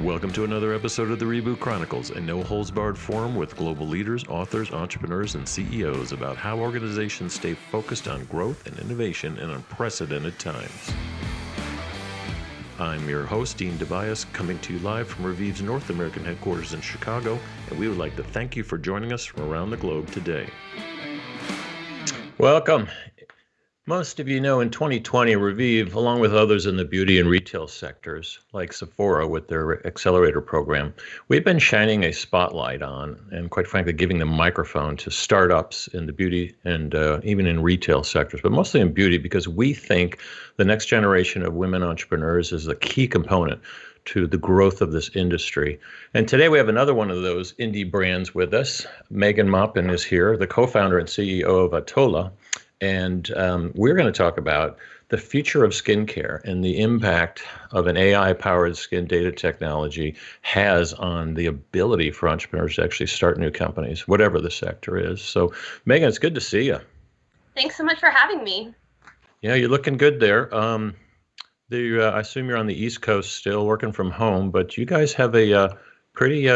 Welcome to another episode of the Reboot Chronicles, a no-holds-barred forum with global leaders, authors, entrepreneurs, and CEOs about how organizations stay focused on growth and innovation in unprecedented times. I'm your host, Dean Tobias, coming to you live from Reviv's North American headquarters in Chicago, and we would like to thank you for joining us from around the globe today. Welcome. Most of you know in 2020, Reviv, along with others in the beauty and retail sectors, like Sephora with their accelerator program, we've been shining a spotlight on, and quite frankly, giving the microphone to startups in the beauty and even in retail sectors, but mostly in beauty, because we think the next generation of women entrepreneurs is a key component to the growth of this industry. And today we have another one of those indie brands with us. Meghan Maupin is here, the co-founder and CEO of Atolla. And we're going to talk about the future of skincare and the impact of an AI-powered skin data technology has on the ability for entrepreneurs to actually start new companies, whatever the sector is. So, Meghan, it's good to see you. Thanks so much for having me. Yeah, you're looking good there. I assume you're on the East Coast still, working from home, but you guys have a pretty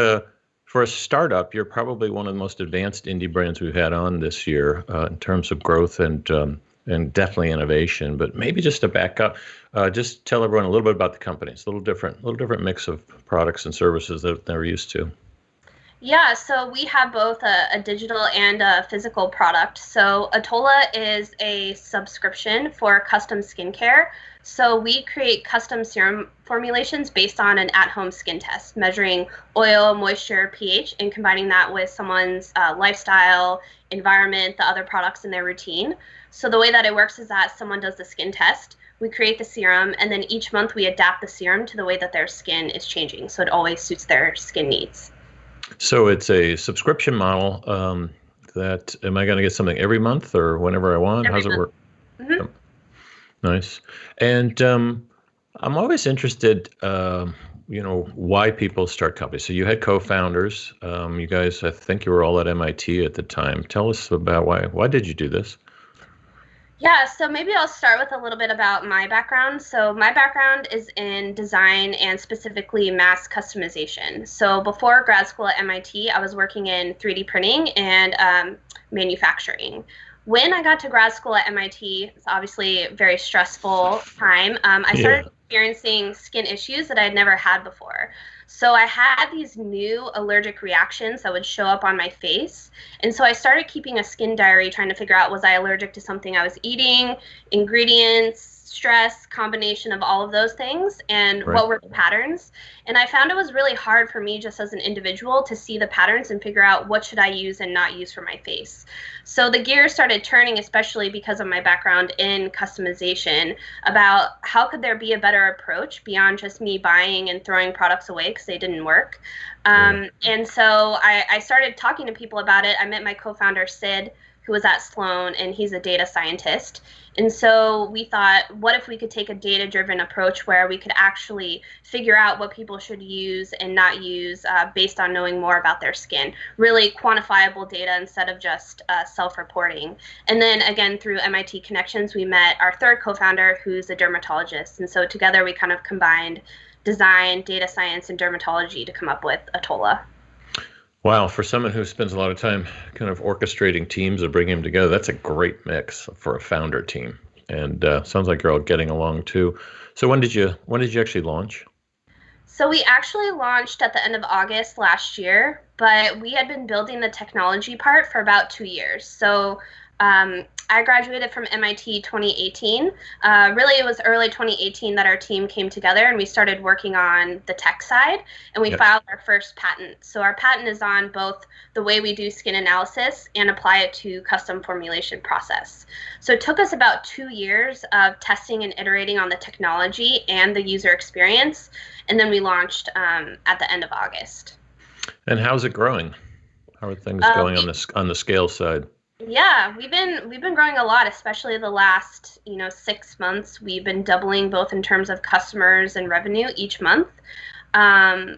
for a startup, you're probably one of the most advanced indie brands we've had on this year in terms of growth and definitely innovation. But maybe just to back up, just tell everyone a little bit about the company. It's a little different mix of products and services that they're used to. Yeah, so we have both a digital and a physical product. So Atolla is a subscription for custom skincare. So we create custom serum formulations based on an at-home skin test, measuring oil, moisture, pH, and combining that with someone's lifestyle, environment, the other products in their routine. So the way that it works is that someone does the skin test, we create the serum, and then each month we adapt the serum to the way that their skin is changing. So it always suits their skin needs. So it's a subscription model that, am I going to get something every month or whenever I want? How's it work? Mm-hmm. Nice. And I'm always interested, why people start companies. So you had co-founders. You guys, I think you were all at MIT at the time. Tell us about why did you do this? Yeah, so maybe I'll start with a little bit about my background. So my background is in design and specifically mass customization. So before grad school at MIT, I was working in 3D printing and manufacturing. When I got to grad school at MIT, it's obviously a very stressful time. I started experiencing skin issues that I had never had before. So I had these new allergic reactions that would show up on my face. And so I started keeping a skin diary, trying to figure out, was I allergic to something I was eating, ingredients, stress, combination of all of those things, and what were the patterns. And I found it was really hard for me just as an individual to see the patterns and figure out what should I use and not use for my face. So the gears started turning, especially because of my background in customization, about how could there be a better approach beyond just me buying and throwing products away because they didn't work. And so I started talking to people about it. I met my co-founder, Sid, who was at Sloan, and he's a data scientist. And so we thought, what if we could take a data-driven approach where we could actually figure out what people should use and not use based on knowing more about their skin, really quantifiable data instead of just self-reporting. And then again, through MIT connections, we met our third co-founder, who's a dermatologist. And so together we kind of combined design, data science, and dermatology to come up with Atolla. Wow, for someone who spends a lot of time kind of orchestrating teams or bringing them together, that's a great mix for a founder team. And sounds like you're all getting along too. So when did you actually launch? So we actually launched at the end of August last year, but we had been building the technology part for about 2 years. So I graduated from MIT 2018. Really, it was early 2018 that our team came together and we started working on the tech side, and we filed our first patent. So our patent is on both the way we do skin analysis and apply it to custom formulation process. So it took us about 2 years of testing and iterating on the technology and the user experience, and then we launched at the end of August. And how's it growing? How are things going on the scale side? Yeah, we've been growing a lot, especially the last 6 months. We've been doubling both in terms of customers and revenue each month.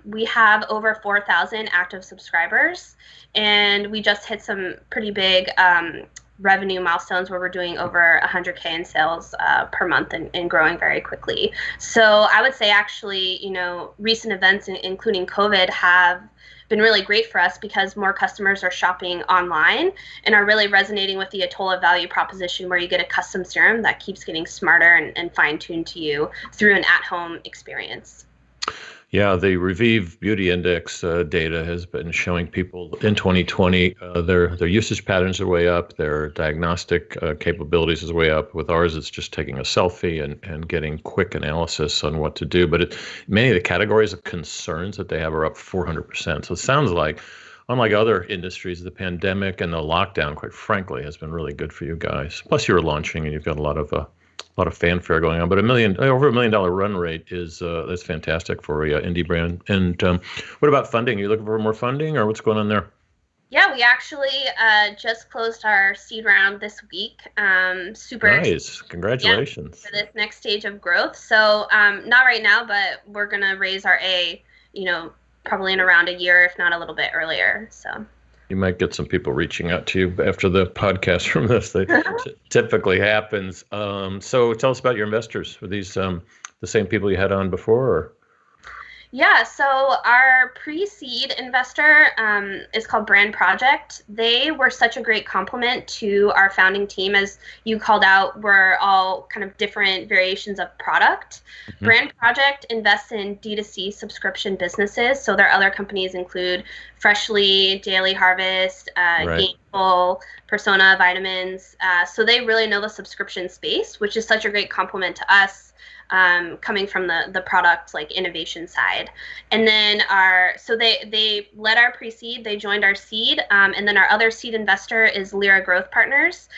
We have over 4,000 active subscribers, and we just hit some pretty big revenue milestones where we're doing over 100K in sales per month and growing very quickly. So I would say actually, recent events, including COVID, have been really great for us because more customers are shopping online and are really resonating with the Atolla value proposition, where you get a custom serum that keeps getting smarter and fine-tuned to you through an at-home experience. Yeah, the Revive Beauty Index data has been showing people in 2020 their usage patterns are way up, their diagnostic capabilities is way up. With ours, it's just taking a selfie and getting quick analysis on what to do. But many of the categories of concerns that they have are up 400%. So it sounds like, unlike other industries, the pandemic and the lockdown, quite frankly, has been really good for you guys. Plus, you're launching and you've got a lot of fanfare going on, but over $1 million run rate is that's fantastic for a indie brand. And what about funding? Are you looking for more funding, or what's going on there? Yeah, we actually just closed our seed round this week. Super nice, congratulations. For this next stage of growth. So not right now, but we're gonna raise our A, probably in around a year, if not a little bit earlier. So. You might get some people reaching out to you after the podcast from this. That typically happens. So tell us about your investors. Are these the same people you had on before? Or? Yeah, so our pre-seed investor is called Brand Project. They were such a great complement to our founding team. As you called out, we're all kind of different variations of product. Mm-hmm. Brand Project invests in D2C subscription businesses. So their other companies include Freshly, Daily Harvest, Gainful, Persona Vitamins. So they really know the subscription space, which is such a great complement to us. Coming from the product like innovation side. And then they led our pre-seed, they joined our seed, and then our other seed investor is Lyra Growth Partners.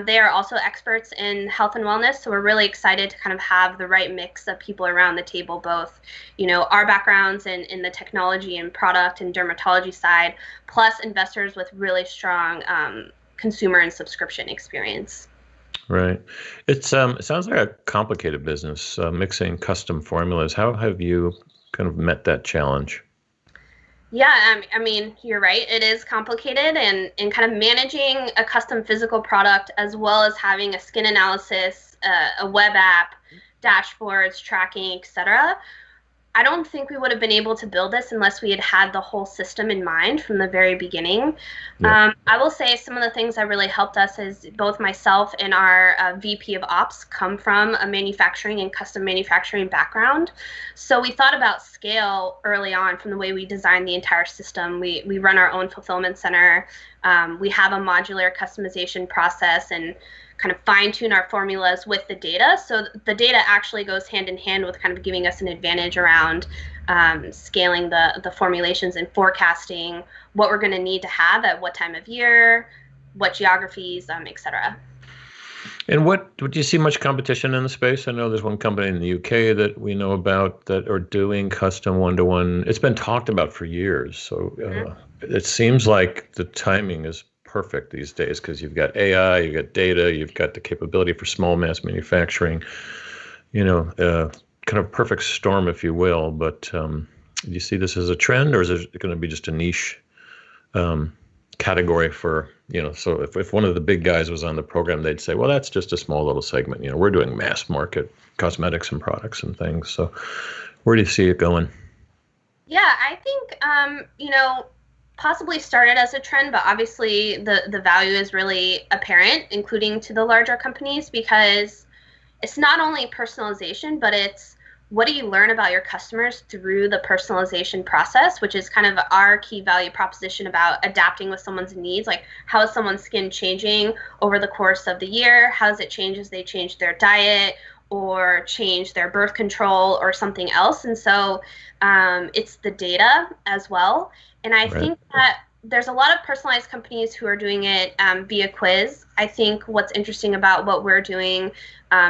They are also experts in health and wellness, so we're really excited to kind of have the right mix of people around the table, both our backgrounds in the technology and product and dermatology side, plus investors with really strong consumer and subscription experience. Right. It sounds like a complicated business, mixing custom formulas. How have you kind of met that challenge? Yeah, I mean, you're right. It is complicated, and kind of managing a custom physical product as well as having a skin analysis, a web app, dashboards, tracking, etc. I don't think we would have been able to build this unless we had had the whole system in mind from the very beginning. Yeah. I will say some of the things that really helped us is both myself and our VP of Ops come from a manufacturing and custom manufacturing background. So we thought about scale early on from the way we designed the entire system. We run our own fulfillment center. We have a modular customization process and kind of fine-tune our formulas with the data. So the data actually goes hand in hand with kind of giving us an advantage around scaling the formulations and forecasting what we're going to need to have at what time of year, what geographies, et cetera. And would you see much competition in the space? I know there's one company in the UK that we know about that are doing custom one-to-one. It's been talked about for years. So it seems like the timing is perfect these days because you've got AI, you've got data, you've got the capability for small mass manufacturing, kind of perfect storm, if you will. But do you see this as a trend, or is it going to be just a niche category for, so if one of the big guys was on the program, they'd say, well, that's just a small little segment. We're doing mass market cosmetics and products and things. So where do you see it going? Yeah, I think, possibly started as a trend, but obviously the value is really apparent, including to the larger companies, because it's not only personalization, but it's what do you learn about your customers through the personalization process, which is kind of our key value proposition about adapting with someone's needs. Like, how is someone's skin changing over the course of the year? How does it change as they change their diet or change their birth control or something else? And so it's the data as well. And I think that there's a lot of personalized companies who are doing it via quiz. I think what's interesting about what we're doing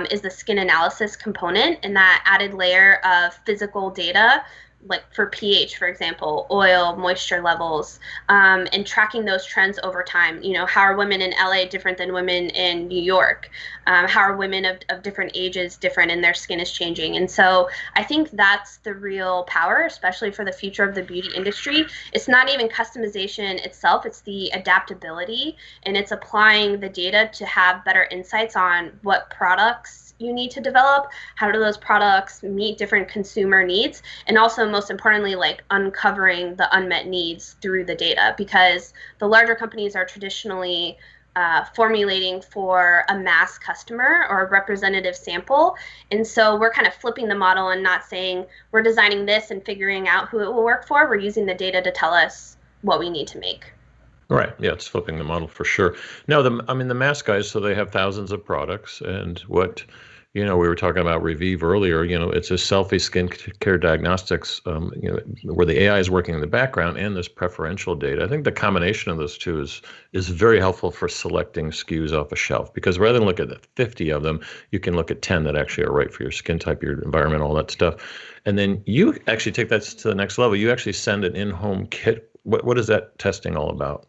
is the skin analysis component and that added layer of physical data like for pH, for example, oil, moisture levels, and tracking those trends over time. You know, how are women in LA different than women in New York? How are women of different ages different and their skin is changing? And so I think that's the real power, especially for the future of the beauty industry. It's not even customization itself, it's the adaptability, and it's applying the data to have better insights on what products you need to develop, how do those products meet different consumer needs, and also most importantly, like uncovering the unmet needs through the data, because the larger companies are traditionally formulating for a mass customer or a representative sample. And so we're kind of flipping the model and not saying we're designing this and figuring out who it will work for. We're using the data to tell us what we need to make. Right. Yeah, it's flipping the model for sure. No, I mean, the mass guys, so they have thousands of products, and what, we were talking about Revive earlier. It's a selfie skin care diagnostics, where the AI is working in the background and this preferential data. I think the combination of those two is very helpful for selecting SKUs off a shelf, because rather than look at 50 of them, you can look at 10 that actually are right for your skin type, your environment, all that stuff. And then you actually take that to the next level. You actually send an in-home kit. What is that testing all about?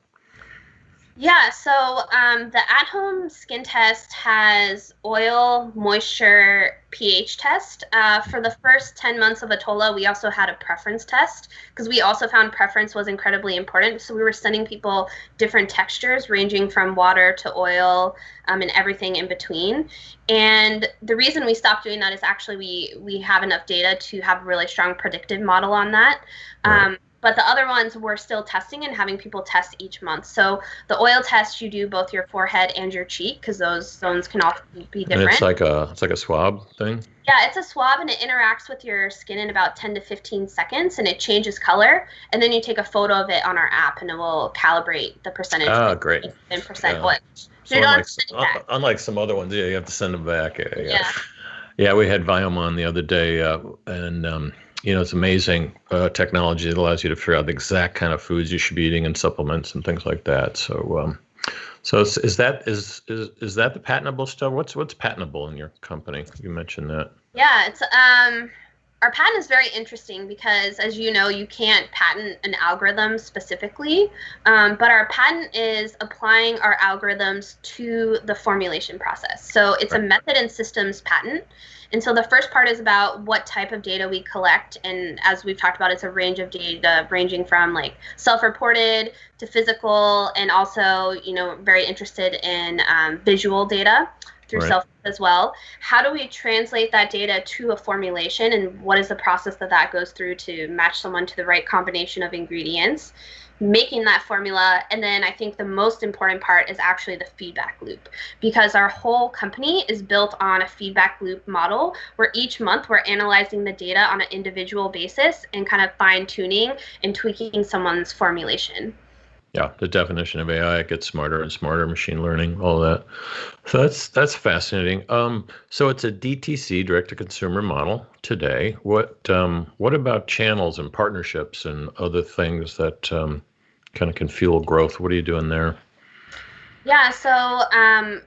Yeah, so the at-home skin test has oil, moisture, pH test. For the first 10 months of Atolla, we also had a preference test because we also found preference was incredibly important. So we were sending people different textures ranging from water to oil, and everything in between. And the reason we stopped doing that is actually we have enough data to have a really strong predictive model on that. Right. But the other ones we're still testing and having people test each month. So the oil test, you do both your forehead and your cheek because those zones can all be And different. it's like a swab thing. Yeah, it's a swab and it interacts with your skin in about 10 to 15 seconds and it changes color. And then you take a photo of it on our app and it will calibrate the percentage Ah, great. and percent Yeah. oil. So So you don't unlike have to send it back. unlike some other ones, yeah, you have to send them back. Yeah, yeah. Yeah. Yeah, we had Viome on the other day, and it's amazing technology that allows you to figure out the exact kind of foods you should be eating and supplements and things like that. So is that the patentable stuff? What's patentable in your company? You mentioned that. Yeah, it's our patent is very interesting because, as you know, you can't patent an algorithm specifically, but our patent is applying our algorithms to the formulation process. So it's a Right. method and systems patent. And so the first part is about what type of data we collect. And as we've talked about, it's a range of data ranging from like self-reported to physical, and also, very interested in visual data through Right. self as well. How do we translate that data to a formulation, and what is the process that goes through to match someone to the right combination of ingredients, making that formula? And then I think the most important part is actually the feedback loop, because our whole company is built on a feedback loop model where each month we're analyzing the data on an individual basis and kind of fine tuning and tweaking someone's formulation. Yeah, the definition of AI, it gets smarter and smarter, machine learning, all that. So that's fascinating. So it's a DTC, direct to consumer model today. What about channels and partnerships and other things that kind of can fuel growth? What are you doing there? Yeah, so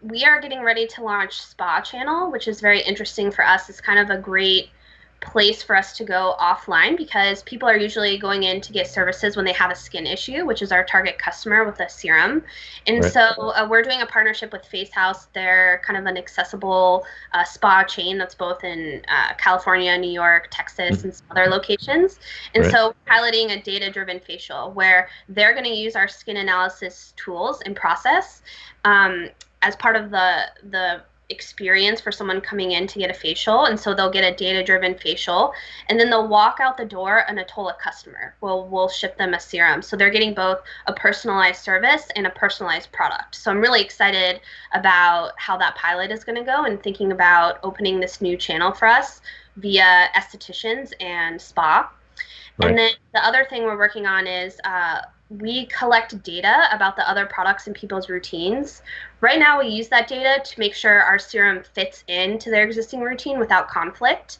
we are getting ready to launch Spa Channel, which is very interesting for us. It's kind of a great place for us to go offline because people are usually going in to get services when they have a skin issue, which is our target customer with a serum. And Right. so we're doing a partnership with Face House. They're kind of an accessible spa chain that's both in California, New York, Texas, Mm. and some other locations. And Right. so piloting a data-driven facial where they're going to use our skin analysis tools and process as part of the experience for someone coming in to get a facial. And so they'll get a data-driven facial and then they'll walk out the door an Atolla customer. We'll ship them a serum. So they're getting both a personalized service and a personalized product. So I'm really excited about how that pilot is going to go and thinking about opening this new channel for us via estheticians and spa. And Right. then the other thing we're working on is we collect data about the other products in people's routines. Right now, we use that data to make sure our serum fits into their existing routine without conflict.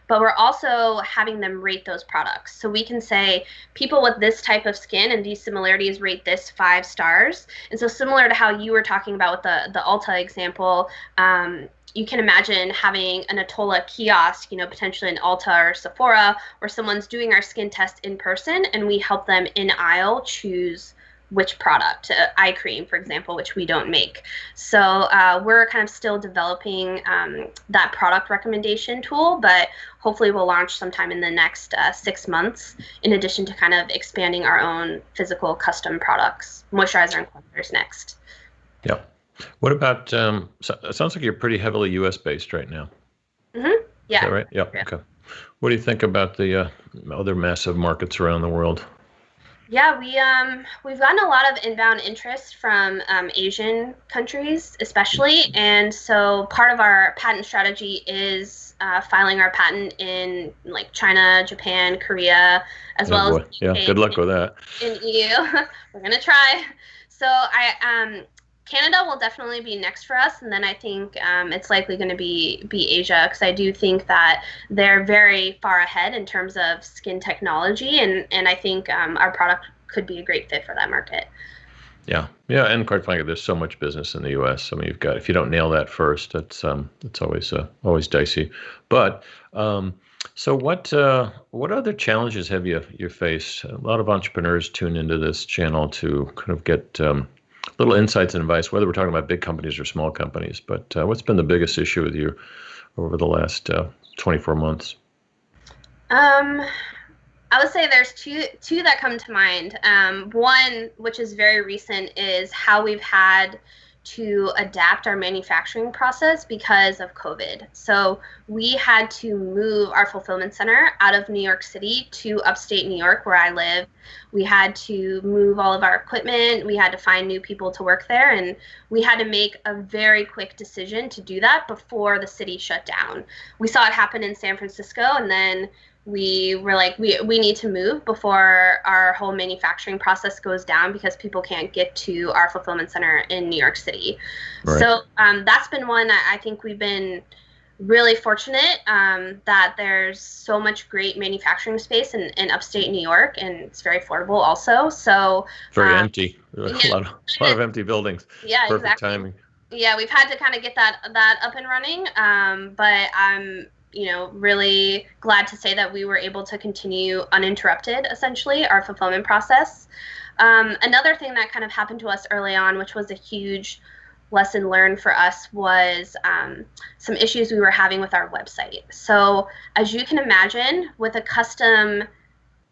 But we're also having them rate those products. So we can say people with this type of skin and these similarities rate this 5 stars. And so similar to how you were talking about with the Ulta example, you can imagine having an Atolla kiosk, potentially an Ulta or Sephora, where someone's doing our skin test in person and we help them in aisle choose which product, eye cream, for example, which we don't make. So we're kind of still developing that product recommendation tool, but hopefully we'll launch sometime in the next 6 months, in addition to kind of expanding our own physical custom products, moisturizer and cleansers next. Yeah. What about, it sounds like you're pretty heavily US based right now. Mm-hmm. Is Yeah. that right? Yeah. Okay. What do you think about the other massive markets around the world? Yeah, we've gotten a lot of inbound interest from Asian countries, especially, and so part of our patent strategy is filing our patent in like China, Japan, Korea, as Oh well as boy. Yeah. Good luck with that. in EU. We're gonna try. So Canada will definitely be next for us, and then I think it's likely going to be Asia, because I do think that they're very far ahead in terms of skin technology, and I think our product could be a great fit for that market. Yeah, yeah, and quite frankly, there's so much business in the U.S. I mean, you've got if you don't nail that first, it's always dicey. But so what other challenges have you faced? A lot of entrepreneurs tune into this channel to kind of get little insights and advice, whether we're talking about big companies or small companies. But what's been the biggest issue with you over the last 24 months? Um, I would say there's two that come to mind. One, which is very recent, is how we've had to adapt our manufacturing process because of COVID. So we had to move our fulfillment center out of New York City to upstate New York, where I live. We had to move all of our equipment. We had to find new people to work there. And we had to make a very quick decision to do that before the city shut down. We saw it happen in San Francisco, and then we were like, we need to move before our whole manufacturing process goes down, because people can't get to our fulfillment center in New York City. Right. So that's been one. I think we've been really fortunate that there's so much great manufacturing space in upstate New York, and it's very affordable also. So Very empty. A yeah, lot of empty buildings. yeah, Perfect exactly. timing. Yeah, we've had to kind of get that up and running, but I'm really glad to say that we were able to continue uninterrupted, essentially, our fulfillment process. Another thing that kind of happened to us early on, which was a huge lesson learned for us, was some issues we were having with our website. So as you can imagine, with a custom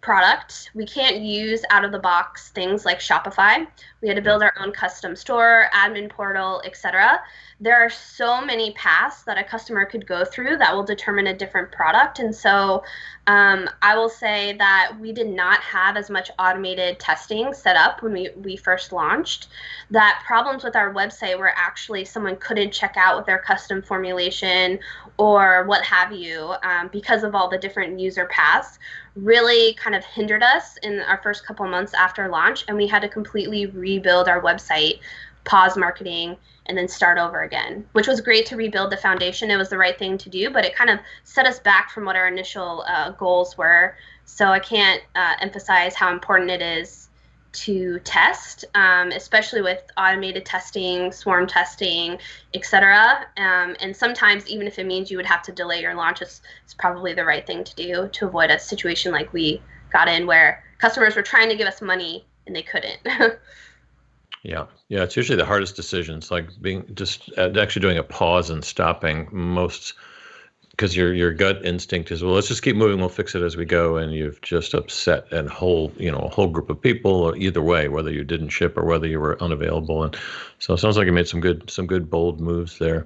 product, we can't use out of the box things like Shopify. We had to build our own custom store, admin portal, etc. There are so many paths that a customer could go through that will determine a different product. And so I will say that we did not have as much automated testing set up when we first launched. That problems with our website were actually someone couldn't check out with their custom formulation or what have you, because of all the different user paths, really kind of hindered us in our first couple months after launch, and we had to completely rebuild our website, pause marketing, and then start over again, which was great to rebuild the foundation. It was the right thing to do, but it kind of set us back from what our initial goals were. So I can't emphasize how important it is to test, especially with automated testing, swarm testing, etc. And sometimes, even if it means you would have to delay your launch, it's probably the right thing to do to avoid a situation like we got in, where customers were trying to give us money and they couldn't. Yeah, yeah. It's usually the hardest decisions, like being just actually doing a pause and stopping most, because your gut instinct is, well, let's just keep moving. We'll fix it as we go, and you've just upset a whole group of people. Either way, whether you didn't ship or whether you were unavailable, and so it sounds like you made some good bold moves there.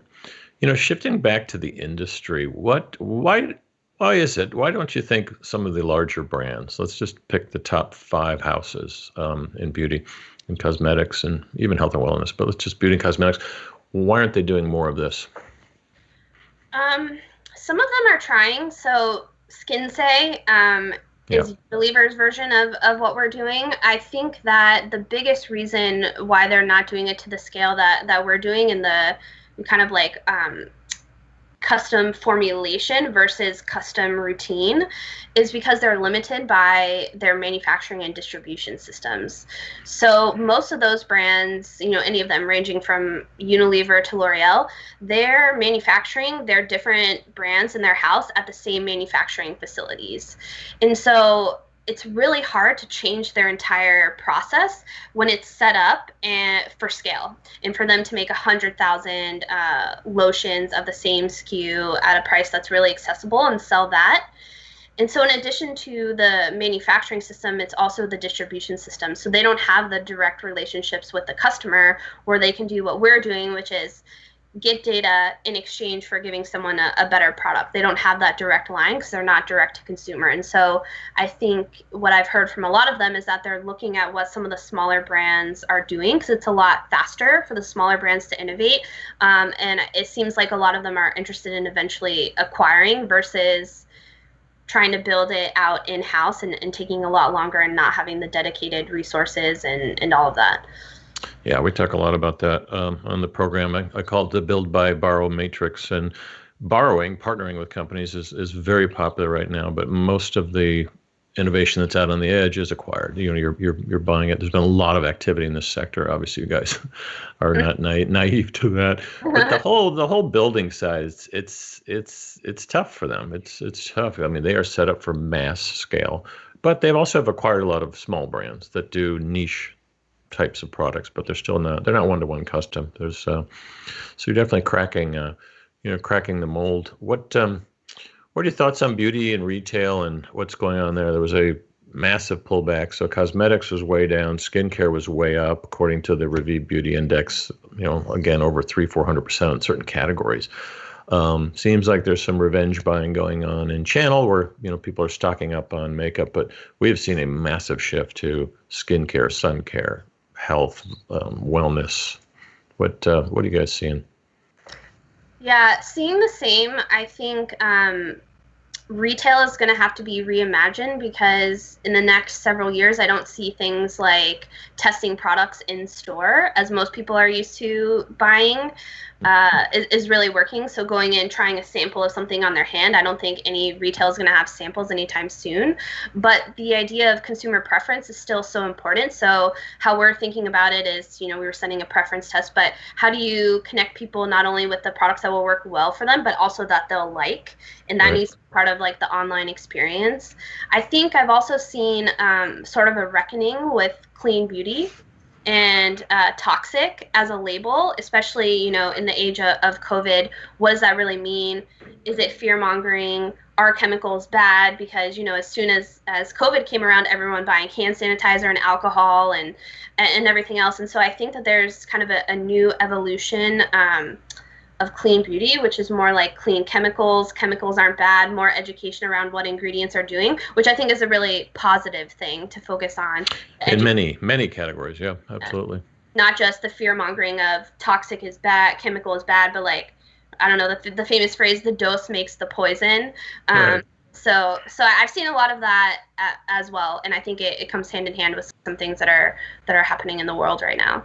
Shifting back to the industry, why is it? Why don't you think some of the larger brands? Let's just pick the top 5 houses in beauty and cosmetics and even health and wellness, but let's just beauty and cosmetics. Why aren't they doing more of this? Some of them are trying. So Skinsay is Believer's version of what we're doing. I think that the biggest reason why they're not doing it to the scale that we're doing, and the kind of like custom formulation versus custom routine is because they're limited by their manufacturing and distribution systems. So most of those brands, any of them ranging from Unilever to L'Oreal, they're manufacturing their different brands in their house at the same manufacturing facilities. And so it's really hard to change their entire process when it's set up and for scale, and for them to make 100,000 lotions of the same SKU at a price that's really accessible and sell that. And so in addition to the manufacturing system, it's also the distribution system. So they don't have the direct relationships with the customer where they can do what we're doing, which is get data in exchange for giving someone a better product. They don't have that direct line because they're not direct to consumer. And so I think what I've heard from a lot of them is that they're looking at what some of the smaller brands are doing, because it's a lot faster for the smaller brands to innovate. And it seems like a lot of them are interested in eventually acquiring versus trying to build it out in-house and taking a lot longer and not having the dedicated resources and all of that. Yeah, we talk a lot about that on the program. I call it the build, buy, borrow matrix. And partnering with companies is very popular right now. But most of the innovation that's out on the edge is acquired. You're buying it. There's been a lot of activity in this sector. Obviously, you guys are not naive to that. But the whole building side, it's tough for them. It's tough. I mean, they are set up for mass scale, but they also have acquired a lot of small brands that do niche types of products, but they're not one-to-one custom. There's so you're definitely cracking the mold. What are your thoughts on beauty and retail and what's going on there? There was a massive pullback. So cosmetics was way down, skincare was way up, according to the Review Beauty Index. Again, over 300-400% in certain categories. Seems like there's some revenge buying going on in channel where people are stocking up on makeup, but we've seen a massive shift to skincare, sun care, health, wellness. What are you guys seeing? Yeah, seeing the same. I think retail is going to have to be reimagined, because in the next several years, I don't see things like testing products in store, as most people are used to buying, is really working. So going in, trying a sample of something on their hand, I don't think any retail is going to have samples anytime soon. But the idea of consumer preference is still so important. So how we're thinking about it is, we were sending a preference test, but how do you connect people not only with the products that will work well for them, but also that they'll like? And that needs to be part of like the online experience. I think I've also seen sort of a reckoning with clean beauty and toxic as a label, especially, in the age of COVID. What does that really mean? Is it fear mongering? Are chemicals bad? Because, as soon as COVID came around, everyone buying hand sanitizer and alcohol and everything else. And so I think that there's kind of a new evolution of clean beauty, which is more like clean chemicals. Chemicals aren't bad, more education around what ingredients are doing, which I think is a really positive thing to focus on. In many categories, yeah, absolutely. Not just the fear mongering of toxic is bad, chemical is bad, but like, I don't know, the famous phrase, the dose makes the poison. Right. So I've seen a lot of that as well, and I think it comes hand in hand with some things that are happening in the world right now.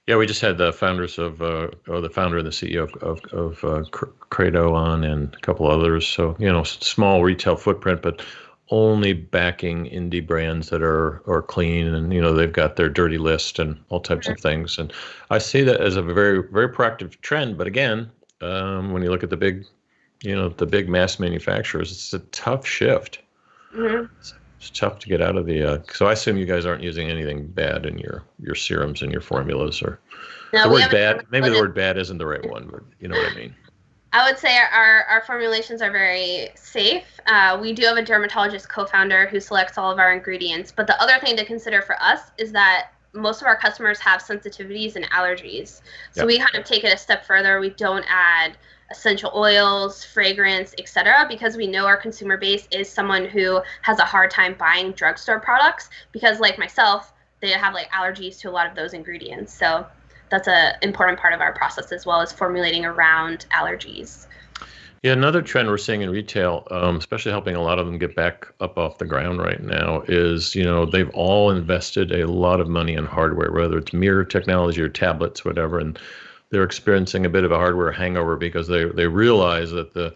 Yeah, we just had the founders or the founder and the CEO of Credo on, and a couple others. So, small retail footprint, but only backing indie brands that are clean, and they've got their dirty list and all types of things. And I see that as a very, very proactive trend. But again, when you look at the big mass manufacturers, it's a tough shift. Mm-hmm. It's tough to get out of the. So I assume you guys aren't using anything bad in your serums and your formulas, or no, the word bad. Maybe the word bad isn't the right one, but you know what I mean. I would say our formulations are very safe. We do have a dermatologist co-founder who selects all of our ingredients. But the other thing to consider for us is that most of our customers have sensitivities and allergies. So we kind of take it a step further. We don't add essential oils, fragrance, etc., because we know our consumer base is someone who has a hard time buying drugstore products, because like myself, they have like allergies to a lot of those ingredients. So that's an important part of our process, as well as formulating around allergies. Yeah, another trend we're seeing in retail, especially helping a lot of them get back up off the ground right now, is they've all invested a lot of money in hardware, whether it's mirror technology or tablets, whatever, and they're experiencing a bit of a hardware hangover because they realize that the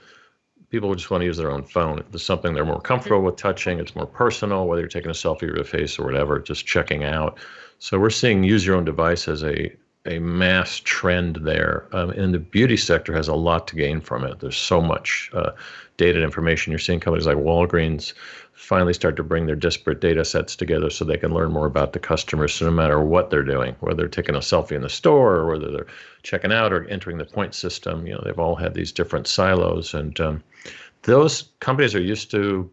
people just want to use their own phone. If there's something they're more comfortable with touching, it's more personal, whether you're taking a selfie of your face or whatever, just checking out. So we're seeing use your own device as a mass trend there. And the beauty sector has a lot to gain from it. There's so much data and information. You're seeing companies like Walgreens finally start to bring their disparate data sets together so they can learn more about the customers. So no matter what they're doing, whether they're taking a selfie in the store or whether they're checking out or entering the point system, they've all had these different silos. And those companies are used to,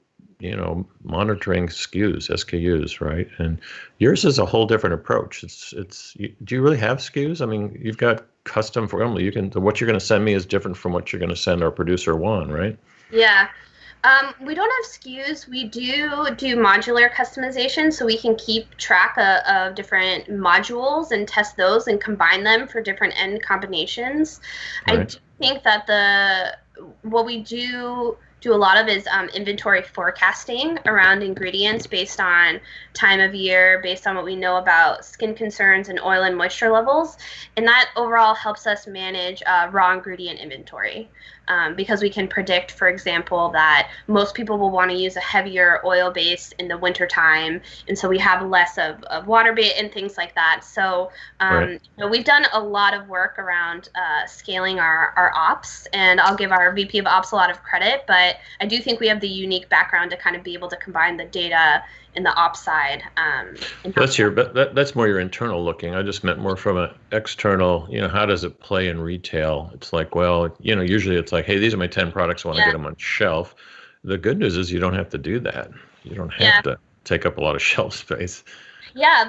monitoring SKUs, right? And yours is a whole different approach. Do you really have SKUs? I mean, you've got custom for Emily. What you're going to send me is different from what you're going to send our producer Juan, right? Yeah. We don't have SKUs. We do modular customization, so we can keep track of different modules and test those and combine them for different end combinations. Right. I do think that what we do a lot of is inventory forecasting around ingredients based on time of year, based on what we know about skin concerns and oil and moisture levels. And that overall helps us manage raw ingredient inventory. Because we can predict, for example, that most people will want to use a heavier oil base in the wintertime, and so we have less of water bait and things like that. So right. We've done a lot of work around scaling our ops, and I'll give our VP of Ops a lot of credit, but I do think we have the unique background to kind of be able to combine the data in the ops side. That's more your internal looking. I just meant more from an external, how does it play in retail? It's like, well, usually it's like, hey, these are my 10 products. I want to get them on shelf. The good news is you don't have to do that. You don't have to take up a lot of shelf space. Yeah,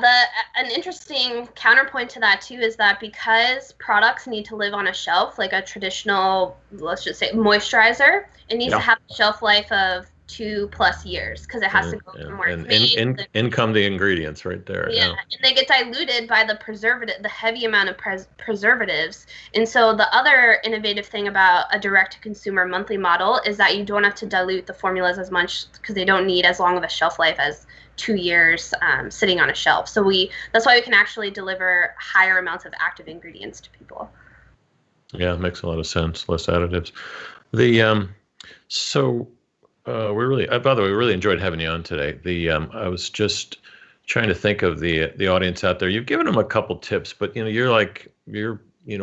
an interesting counterpoint to that too is that because products need to live on a shelf, like a traditional, let's just say moisturizer, it needs to have a shelf life of 2+ years because it has to go through more in come the ingredients right there. Yeah, and they get diluted by the heavy amount of preservatives. And so the other innovative thing about a direct-to-consumer monthly model is that you don't have to dilute the formulas as much because they don't need as long of a shelf life as 2 years sitting on a shelf. So that's why we can actually deliver higher amounts of active ingredients to people. Yeah, it makes a lot of sense. Less additives. By the way, we really enjoyed having you on today. I was just trying to think of the audience out there. You've given them a couple tips, but you're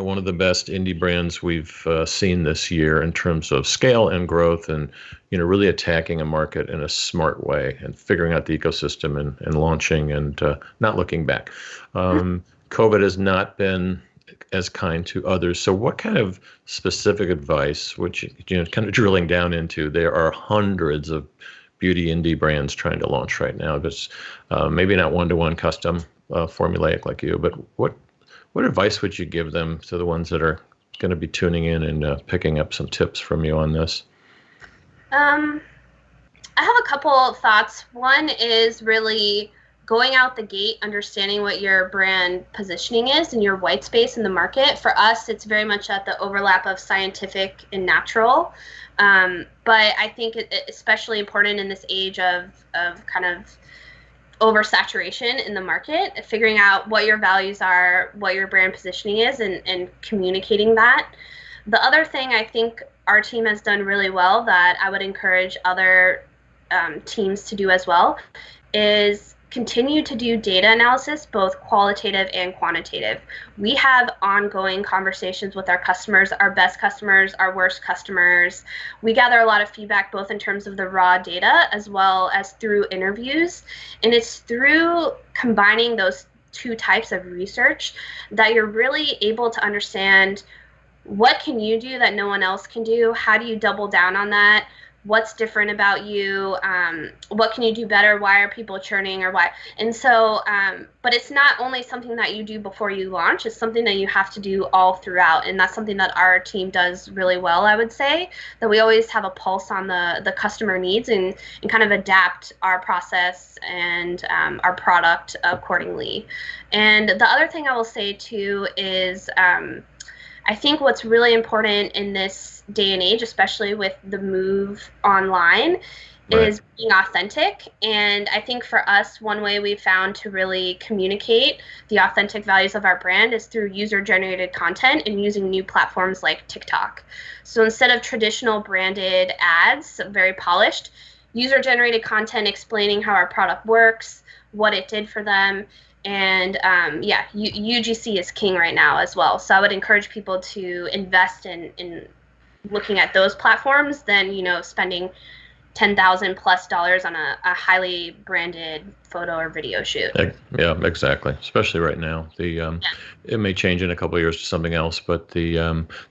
one of the best indie brands we've seen this year in terms of scale and growth, and really attacking a market in a smart way and figuring out the ecosystem and launching and not looking back. COVID has not been as kind to others. So what kind of specific advice, which, kind of drilling down into, there are hundreds of beauty indie brands trying to launch right now. Just maybe not one-to-one custom formulaic like you, but what advice would you give them to the ones that are going to be tuning in and picking up some tips from you on this? I have a couple of thoughts. One is really going out the gate, understanding what your brand positioning is and your white space in the market. For us, it's very much at the overlap of scientific and natural. But I think it's especially important in this age of kind of oversaturation in the market, figuring out what your values are, what your brand positioning is, and communicating that. The other thing I think our team has done really well that I would encourage other teams to do as well is continue to do data analysis, both qualitative and quantitative. We have ongoing conversations with our customers, our best customers, our worst customers. We gather a lot of feedback, both in terms of the raw data as well as through interviews. And it's through combining those two types of research that you're really able to understand what can you do that no one else can do? How do you double down on that? What's different about you? What can you do better? Why are people churning or why? And so, but it's not only something that you do before you launch, it's something that you have to do all throughout. And that's something that our team does really well, I would say, that we always have a pulse on the customer needs and kind of adapt our process and our product accordingly. And the other thing I will say too is I think what's really important in this day and age, especially with the move online, Right. is being authentic. And I think for us, one way we found to really communicate the authentic values of our brand is through user-generated content and using new platforms like TikTok. So instead of traditional branded ads, very polished, user-generated content explaining how our product works, what it did for them, and UGC is king right now as well. So I would encourage people to invest in looking at those platforms than spending $10,000+ on a highly branded photo or video shoot. Yeah, exactly. Especially right now, it may change in a couple of years to something else. But the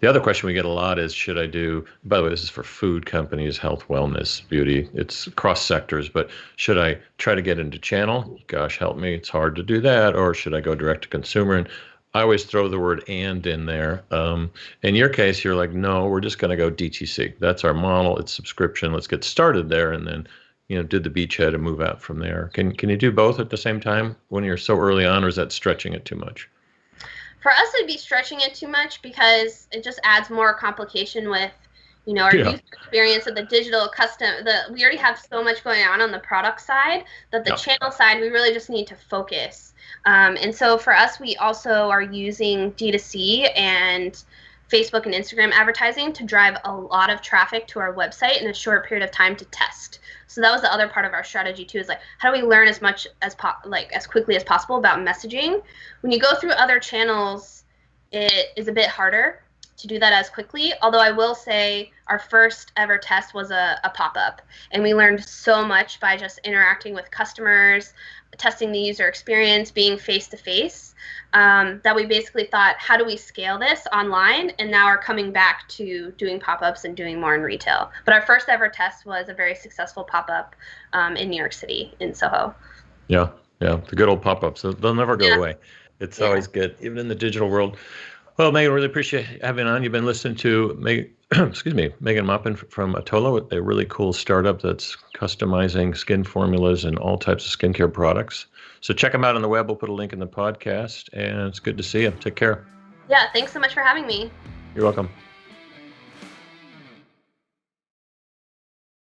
other question we get a lot is, should I do? By the way, this is for food companies, health, wellness, beauty. It's cross sectors, but should I try to get into channel? Gosh, help me, it's hard to do that. Or should I go direct to consumer? And I always throw the word "and" in there. In your case, you're like, no, we're just going to go DTC. That's our model. It's subscription. Let's get started there, and then do the beachhead and move out from there. Can you do both at the same time when you're so early on, or is that stretching it too much? For us, it'd be stretching it too much because it just adds more complication with our Yeah. user experience of the digital custom. We already have so much going on the product side that the Yeah. channel side, we really just need to focus. And so for us, we also are using D2C and Facebook and Instagram advertising to drive a lot of traffic to our website in a short period of time to test. So that was the other part of our strategy too, is like, how do we learn as much as as quickly as possible about messaging? When you go through other channels, it is a bit harder to do that as quickly. Although I will say our first ever test was a pop-up, and we learned so much by just interacting with customers, testing the user experience, being face-to-face, that we basically thought, how do we scale this online? And now are coming back to doing pop-ups and doing more in retail. But our first ever test was a very successful pop-up in New York City, in Soho. Yeah, yeah, the good old pop-ups. They'll never go Yeah. away. It's Yeah. always good, even in the digital world. Well, Megan, really appreciate having on. You've been listening to excuse me, Meghan Maupin from Atolla, a really cool startup that's customizing skin formulas and all types of skincare products. So check them out on the web. We'll put a link in the podcast, and it's good to see you. Take care. Yeah, thanks so much for having me. You're welcome.